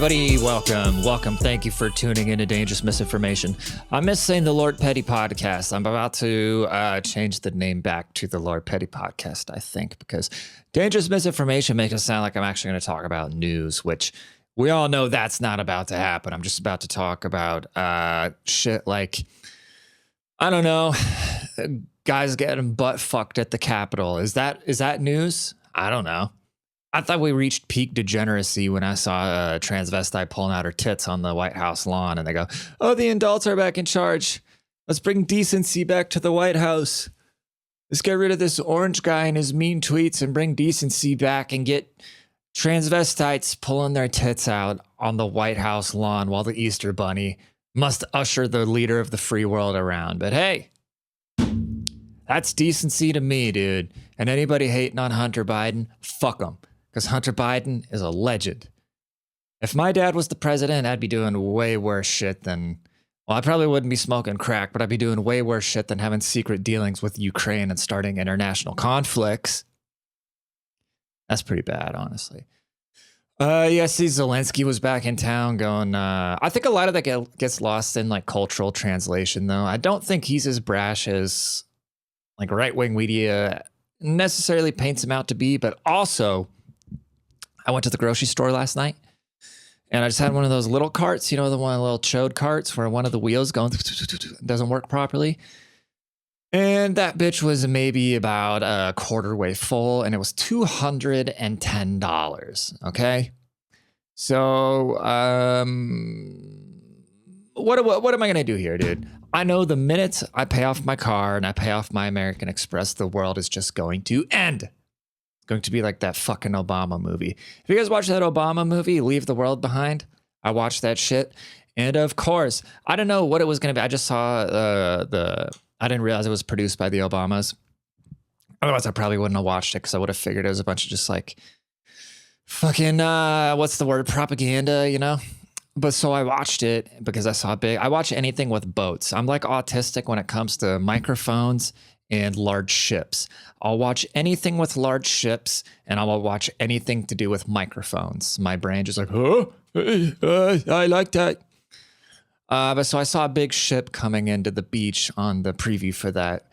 everybody. Welcome. Thank you for tuning into Dangerous Misinformation. I miss saying the Lord Petty Podcast. I'm about to change the name back to the Lord Petty Podcast, I think, because Dangerous Misinformation makes it sound like I'm actually going to talk about news, which we all know that's not about to happen. I'm just about to talk about shit like, I don't know, guys getting butt fucked at the Capitol. Is that news? I don't know. I thought we reached peak degeneracy when I saw a transvestite pulling out her tits on the White House lawn, and they go, "Oh, the adults are back in charge. Let's bring decency back to the White House. Let's get rid of this orange guy and his mean tweets and bring decency back and get transvestites pulling their tits out on the White House lawn while the Easter Bunny must usher the leader of the free world around." But hey, that's decency to me, dude. And anybody hating on Hunter Biden, fuck them. Because Hunter Biden is a legend. If my dad was the president, I'd be doing way worse shit than, well, I probably wouldn't be smoking crack, but I'd be doing way worse shit than having secret dealings with Ukraine and starting international conflicts. That's pretty bad, honestly. See, Zelensky was back in town going, I think a lot of that gets lost in like cultural translation, though. I don't think he's as brash as like right-wing media necessarily paints him out to be, but also I went to the grocery store last night and I just had one of those little carts, you know, the one little chode carts where one of the wheels doesn't work properly. And that bitch was maybe about a quarter way full and it was $210. Okay. So, what am I going to do here, dude? I know the minute I pay off my car and I pay off my American Express, the world is just going to end. Going to be like that fucking Obama movie. If you guys watch that Obama movie, Leave the World Behind, I watched that shit. And of course, I don't know what it was going to be. I just saw I didn't realize it was produced by the Obamas. Otherwise, I probably wouldn't have watched it because I would have figured it was a bunch of just like fucking, what's the word? Propaganda, you know? But so I watched it because I watch anything with boats. I'm like autistic when it comes to microphones and large ships. I'll watch anything with large ships and I will watch anything to do with microphones. My brain just like, oh, I like that. But so I saw a big ship coming into the beach on the preview for that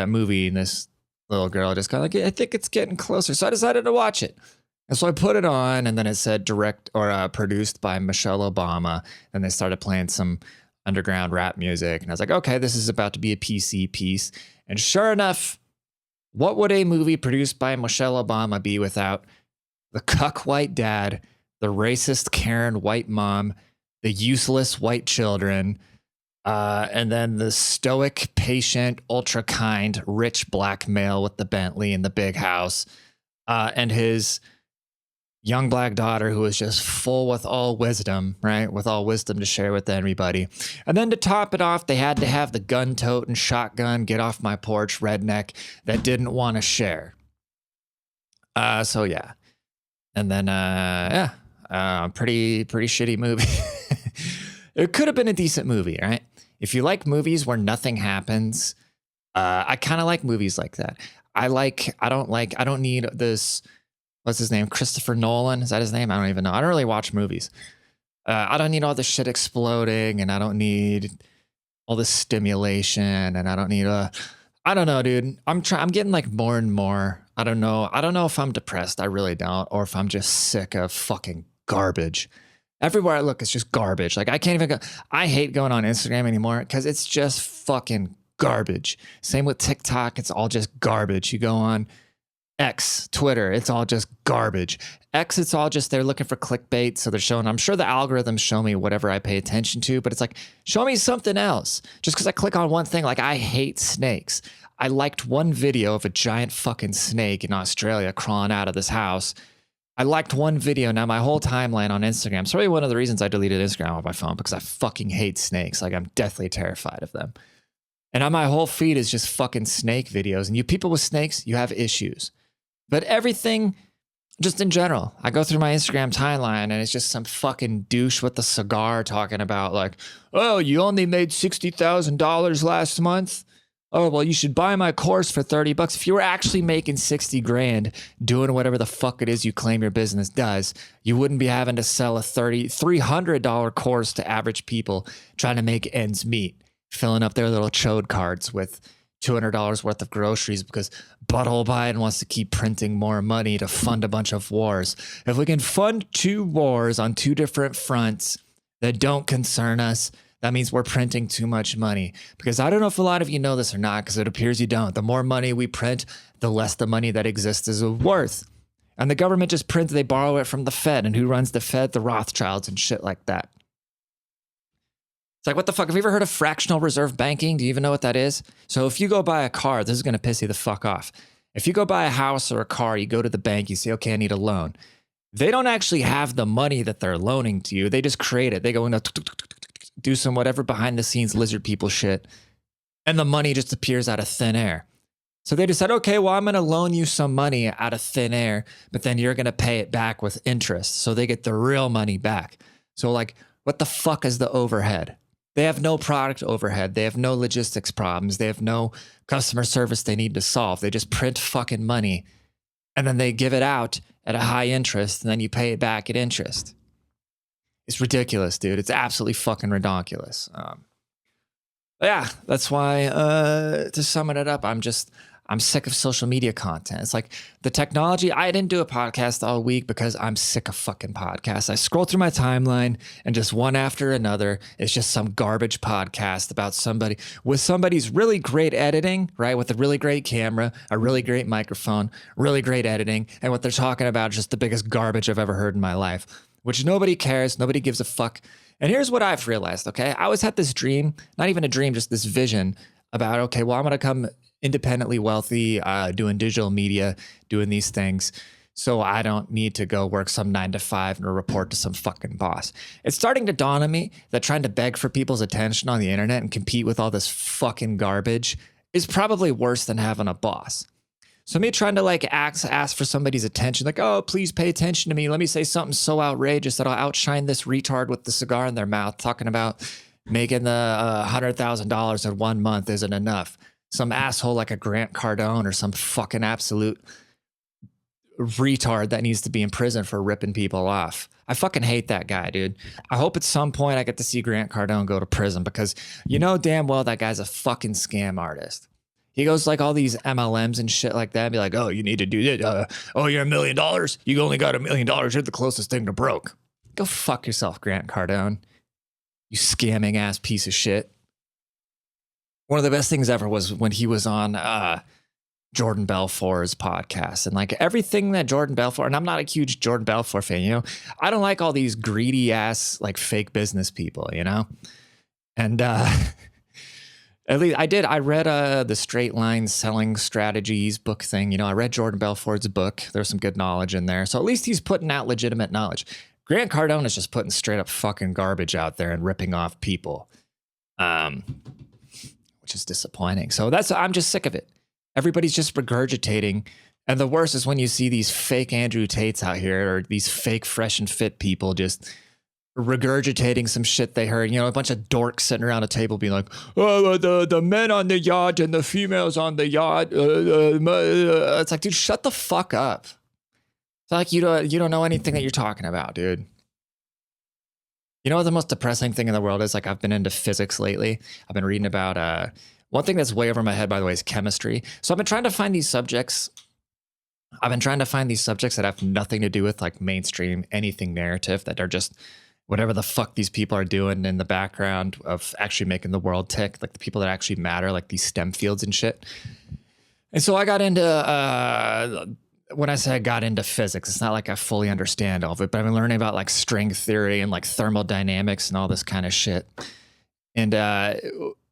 movie. And this little girl just got like, I think it's getting closer. So I decided to watch it. And so I put it on and then it said produced by Michelle Obama. And they started playing some underground rap music. And I was like, okay, this is about to be a PC piece. And sure enough, what would a movie produced by Michelle Obama be without the cuck white dad, the racist Karen white mom, the useless white children, and then the stoic, patient, ultra kind, rich black male with the Bentley and the big house, and his young black daughter who is just full with all wisdom, right? With all wisdom to share with everybody. And then to top it off, they had to have the gun-toting shotgun, get off my porch redneck that didn't want to share. So yeah. And then, pretty shitty movie. It could have been a decent movie, right? If you like movies where nothing happens, I kind of like movies like that. I don't need this, what's his name? Christopher Nolan. Is that his name? I don't even know. I don't really watch movies. I don't need all this shit exploding and I don't need all this stimulation and I don't need I don't know, dude. I'm getting like more and more. I don't know if I'm depressed. I really don't. Or if I'm just sick of fucking garbage. Everywhere I look, it's just garbage. Like I can't even I hate going on Instagram anymore because it's just fucking garbage. Same with TikTok. It's all just garbage. You go on X, Twitter, it's all just garbage. X, it's all just they're looking for clickbait. So they're showing, I'm sure the algorithms show me whatever I pay attention to, but it's like, show me something else. Just because I click on one thing, like I hate snakes. I liked one video of a giant fucking snake in Australia crawling out of this house. I liked one video. Now my whole timeline on Instagram, it's probably one of the reasons I deleted Instagram off my phone because I fucking hate snakes. Like I'm deathly terrified of them. And on my whole feed is just fucking snake videos. And you people with snakes, you have issues. But everything, just in general, I go through my Instagram timeline and it's just some fucking douche with a cigar talking about like, oh, you only made $60,000 last month? oh, well, you should buy my course for $30. If you were actually making 60 grand doing whatever the fuck it is you claim your business does, you wouldn't be having to sell a $300 course to average people trying to make ends meet, filling up their little chode cards with $200 worth of groceries because Butthole Biden wants to keep printing more money to fund a bunch of wars. If we can fund 2 wars on 2 different fronts that don't concern us, that means we're printing too much money. Because I don't know if a lot of you know this or not, because it appears you don't. The more money we print, the less the money that exists is worth. And the government just prints, they borrow it from the Fed. And who runs the Fed? The Rothschilds and shit like that. It's like, what the fuck? Have you ever heard of fractional reserve banking? Do you even know what that is? So if you go buy a car, this is going to piss you the fuck off. If you go buy a house or a car, you go to the bank, you say, okay, I need a loan. They don't actually have the money that they're loaning to you. They just create it. They go into do some whatever behind the scenes lizard people shit, and the money just appears out of thin air. So they decide, okay, well, I'm going to loan you some money out of thin air, but then you're going to pay it back with interest. So they get the real money back. So like, what the fuck is the overhead? They have no product overhead. They have no logistics problems. They have no customer service they need to solve. They just print fucking money and then they give it out at a high interest and then you pay it back at interest. It's ridiculous, dude. It's absolutely fucking ridiculous. Yeah, that's why, to sum it up, I'm sick of social media content. It's like the technology. I didn't do a podcast all week because I'm sick of fucking podcasts. I scroll through my timeline and just one after another, it's just some garbage podcast about somebody with somebody's really great editing, right? With a really great camera, a really great microphone, really great editing. And what they're talking about is just the biggest garbage I've ever heard in my life, which nobody cares. Nobody gives a fuck. And here's what I've realized, okay? I always had this dream, not even a dream, just this vision about, okay, well, I'm going to come independently wealthy, doing digital media, doing these things. So I don't need to go work some 9 to 5 and report to some fucking boss. It's starting to dawn on me that trying to beg for people's attention on the internet and compete with all this fucking garbage is probably worse than having a boss. So me trying to like ask for somebody's attention, like, oh, please pay attention to me. Let me say something so outrageous that I'll outshine this retard with the cigar in their mouth talking about making the $100,000 in 1 month isn't enough. Some asshole like a Grant Cardone or some fucking absolute retard that needs to be in prison for ripping people off. I fucking hate that guy, dude. I hope at some point I get to see Grant Cardone go to prison because you know damn well that guy's a fucking scam artist. He goes like all these MLMs and shit like that. Be like, oh, you need to do this. Oh, you're $1 million. You only got $1 million. You're the closest thing to broke. Go fuck yourself, Grant Cardone. You scamming ass piece of shit. One of the best things ever was when he was on Jordan Belfort's podcast. And like everything that Jordan Belfort, and I'm not a huge Jordan Belfort fan, you know, I don't like all these greedy ass like fake business people, you know? And at least I read the Straight Line Selling Strategies book thing. You know, I read Jordan Belfort's book. There's some good knowledge in there. So at least he's putting out legitimate knowledge. Grant Cardone is just putting straight up fucking garbage out there and ripping off people. Which is disappointing. So I'm just sick of it. Everybody's just regurgitating. And the worst is when you see these fake Andrew Tates out here or these fake fresh and fit people just regurgitating some shit they heard. You know, a bunch of dorks sitting around a table being like, oh, the men on the yacht and the females on the yacht. It's like, dude, shut the fuck up. It's like you don't know anything that you're talking about, dude. You know what the most depressing thing in the world is? Like, I've been into physics lately. I've been reading about one thing that's way over my head, by the way, is chemistry. So I've been trying to find these subjects. That have nothing to do with like mainstream anything narrative, that are just whatever the fuck these people are doing in the background of actually making the world tick, like the people that actually matter, like these STEM fields and shit. And so I got into when I say I got into physics, it's not like I fully understand all of it, but I've been learning about like string theory and like thermodynamics and all this kind of shit. And,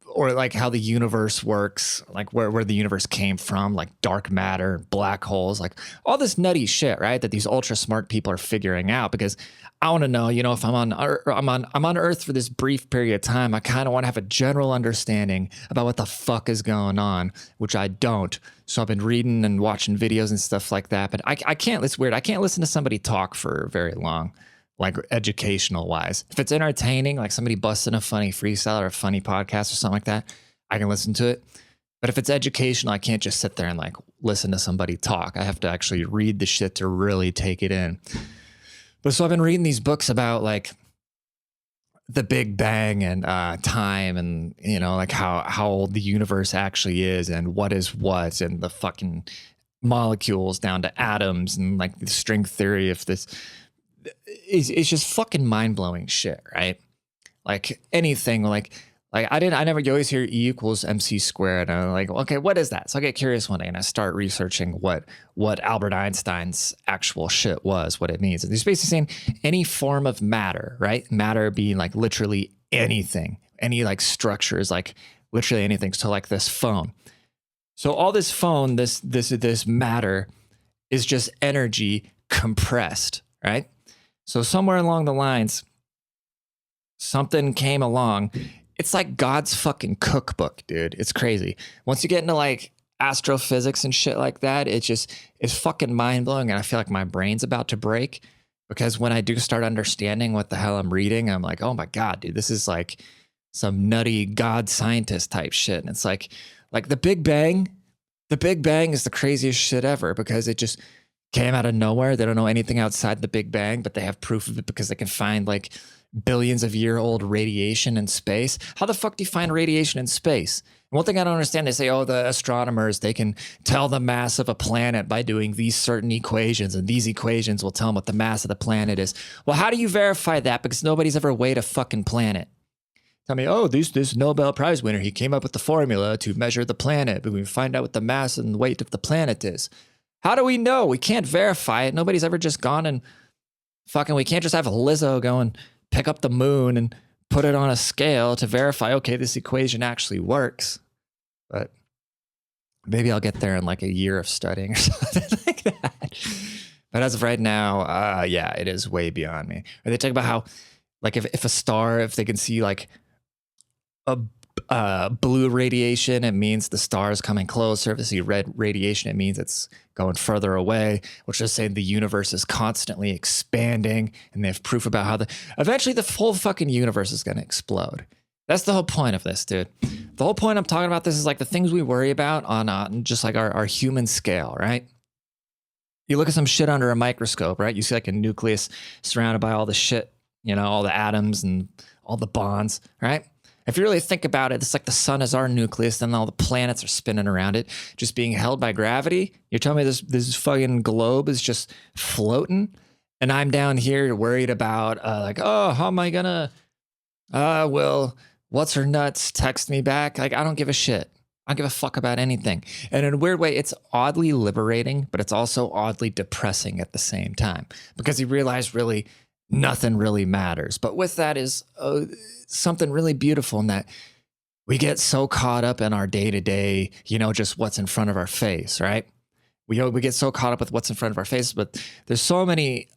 or like how the universe works, like where the universe came from, like dark matter, black holes, like all this nutty shit, right? That these ultra smart people are figuring out, because I want to know, you know, if I'm on Earth for this brief period of time, I kind of want to have a general understanding about what the fuck is going on, which I don't. So I've been reading and watching videos and stuff like that, but I can't, it's weird. I can't listen to somebody talk for very long, like educational wise. If it's entertaining, like somebody busting a funny freestyle or a funny podcast or something like that, I can listen to it. But if it's educational, I can't just sit there and like listen to somebody talk. I have to actually read the shit to really take it in. But so I've been reading these books about like the Big Bang and time, and you know, like how old the universe actually is, and what is what, and the fucking molecules down to atoms, and like the string theory of this. It's just fucking mind blowing shit, right? Like anything, like I never, you always hear E equals MC squared. And I'm like, okay, what is that? So I get curious one day and I start researching what Albert Einstein's actual shit was, what it means. And he's basically saying any form of matter, right? Matter being like literally anything, any like structures, like literally anything. So like this phone. So all this phone, this matter is just energy compressed, right? So somewhere along the lines, something came along. It's like God's fucking cookbook, dude. It's crazy. Once you get into like astrophysics and shit like that, it's fucking mind blowing. And I feel like my brain's about to break, because when I do start understanding what the hell I'm reading, I'm like, oh my God, dude, this is like some nutty God scientist type shit. And it's like the Big Bang is the craziest shit ever, because it just came out of nowhere. They don't know anything outside the Big Bang, but they have proof of it because they can find like billions of year old radiation in space. How the fuck do you find radiation in space? And one thing I don't understand, they say, oh, the astronomers, they can tell the mass of a planet by doing these certain equations, and these equations will tell them what the mass of the planet is. Well, how do you verify that? Because nobody's ever weighed a fucking planet. Tell me, oh, this Nobel Prize winner, he came up with the formula to measure the planet, but we find out what the mass and weight of the planet is. How do we know? We can't verify it. Nobody's ever just gone and fucking, we can't just have Lizzo go and pick up the moon and put it on a scale to verify, okay, this equation actually works. But maybe I'll get there in like a year of studying or something like that. But as of right now, yeah, it is way beyond me. Or they talk about how, like, if a star, if they can see like a blue radiation, it means the star is coming closer. If they see red radiation, it means it's going further away, which is saying the universe is constantly expanding, and they have proof about how eventually the whole fucking universe is going to explode. That's the whole point of this, dude. The whole point I'm talking about this is like the things we worry about on just like our human scale, right? You look at some shit under a microscope, right? You see like a nucleus surrounded by all the shit, you know, all the atoms and all the bonds, right? If you really think about it, it's like the sun is our nucleus, then all the planets are spinning around it, just being held by gravity. You're telling me this fucking globe is just floating, and I'm down here worried about like, oh, how am I gonna? Will what's her nuts text me back? Like, I don't give a shit. I don't give a fuck about anything. And in a weird way, it's oddly liberating, but it's also oddly depressing at the same time, because you realize really nothing really matters. But with that is something really beautiful, in that we get so caught up in our day-to-day, you know, just what's in front of our face, right? We get so caught up with what's in front of our face, but there's so many,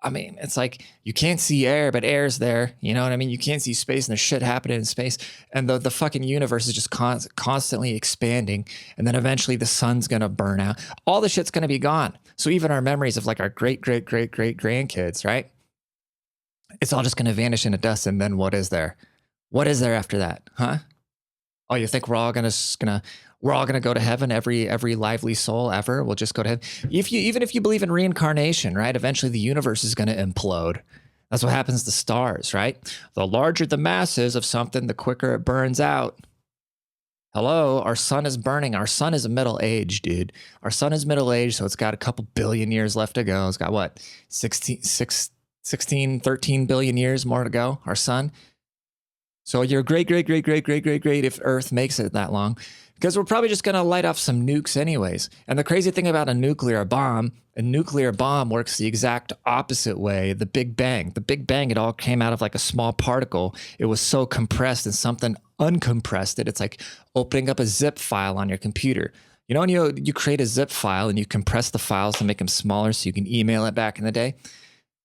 I mean, it's like you can't see air, but air's there. You know what I mean? You can't see space, and there's shit happening in space. And the fucking universe is just constantly expanding. And then eventually the sun's going to burn out. All the shit's going to be gone. So even our memories of like our great grandkids, right? It's all just going to vanish into dust. And then what is there? What is there after that? Huh? Oh, you think we're all gonna go to heaven? Every lively soul ever will just go to heaven. Even if you believe in reincarnation, right? Eventually the universe is going to implode. That's what happens to stars, right? The larger the mass is of something, the quicker it burns out. Hello, our sun is burning. Our sun is a middle age, dude. Our sun is middle age, so it's got a couple billion years left to go. It's got what? 13 billion years more to go, our sun. So you're great if Earth makes it that long, because we're probably just going to light off some nukes anyways. And the crazy thing about a nuclear bomb works the exact opposite way. The Big Bang, it all came out of like a small particle. It was so compressed, and something uncompressed it. It's like opening up a zip file on your computer. You know, when you create a zip file and you compress the files to make them smaller so you can email it back in the day.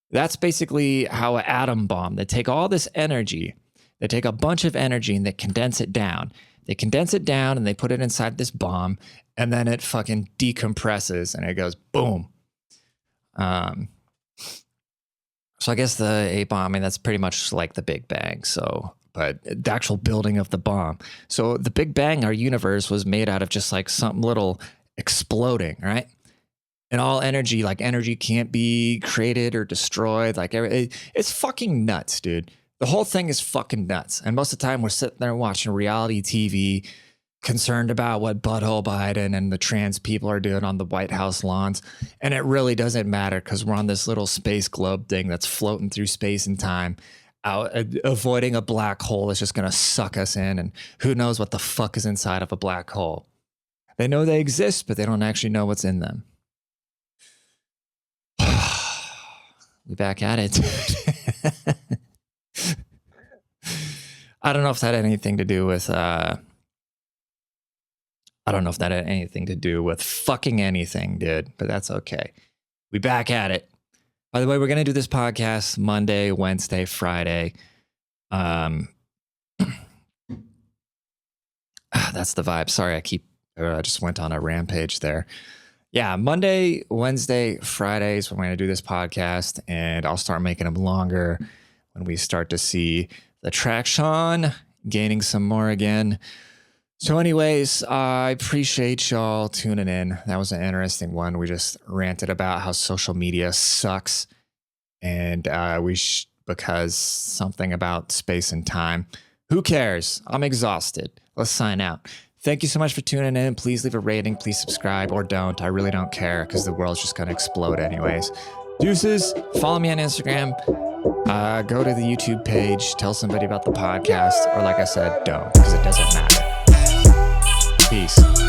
That's basically how an atom bomb, they take all this energy, they take a bunch of energy and they condense it down. They condense it down and they put it inside this bomb, and then it fucking decompresses and it goes boom. So I guess the A bomb, I mean, that's pretty much like the Big Bang. So but the actual building of the bomb. So the Big Bang, our universe, was made out of just like something little exploding, right? And all energy, like energy can't be created or destroyed. Like it's fucking nuts, dude. The whole thing is fucking nuts. And most of the time we're sitting there watching reality TV, concerned about what butthole Biden and the trans people are doing on the White House lawns. And it really doesn't matter because we're on this little space globe thing that's floating through space and time, out avoiding a black hole that's just going to suck us in. And who knows what the fuck is inside of a black hole. They know they exist, but they don't actually know what's in them. We back at it. I don't know if that had anything to do with fucking anything, dude, but that's okay. We back at it. By the way, we're going to do this podcast Monday, Wednesday, Friday. That's the vibe. Sorry, I just went on a rampage there. Yeah, Monday, Wednesday, Fridays, we're going to do this podcast, and I'll start making them longer when we start to see the traction gaining some more again. So anyways, I appreciate y'all tuning in. That was an interesting one. We just ranted about how social media sucks, and because something about space and time. Who cares? I'm exhausted. Let's sign out. Thank you so much for tuning in. Please leave a rating. Please subscribe or don't. I really don't care because the world's just going to explode anyways. Deuces. Follow me on Instagram. Go to the YouTube page. Tell somebody about the podcast. Or like I said, don't because it doesn't matter. Peace.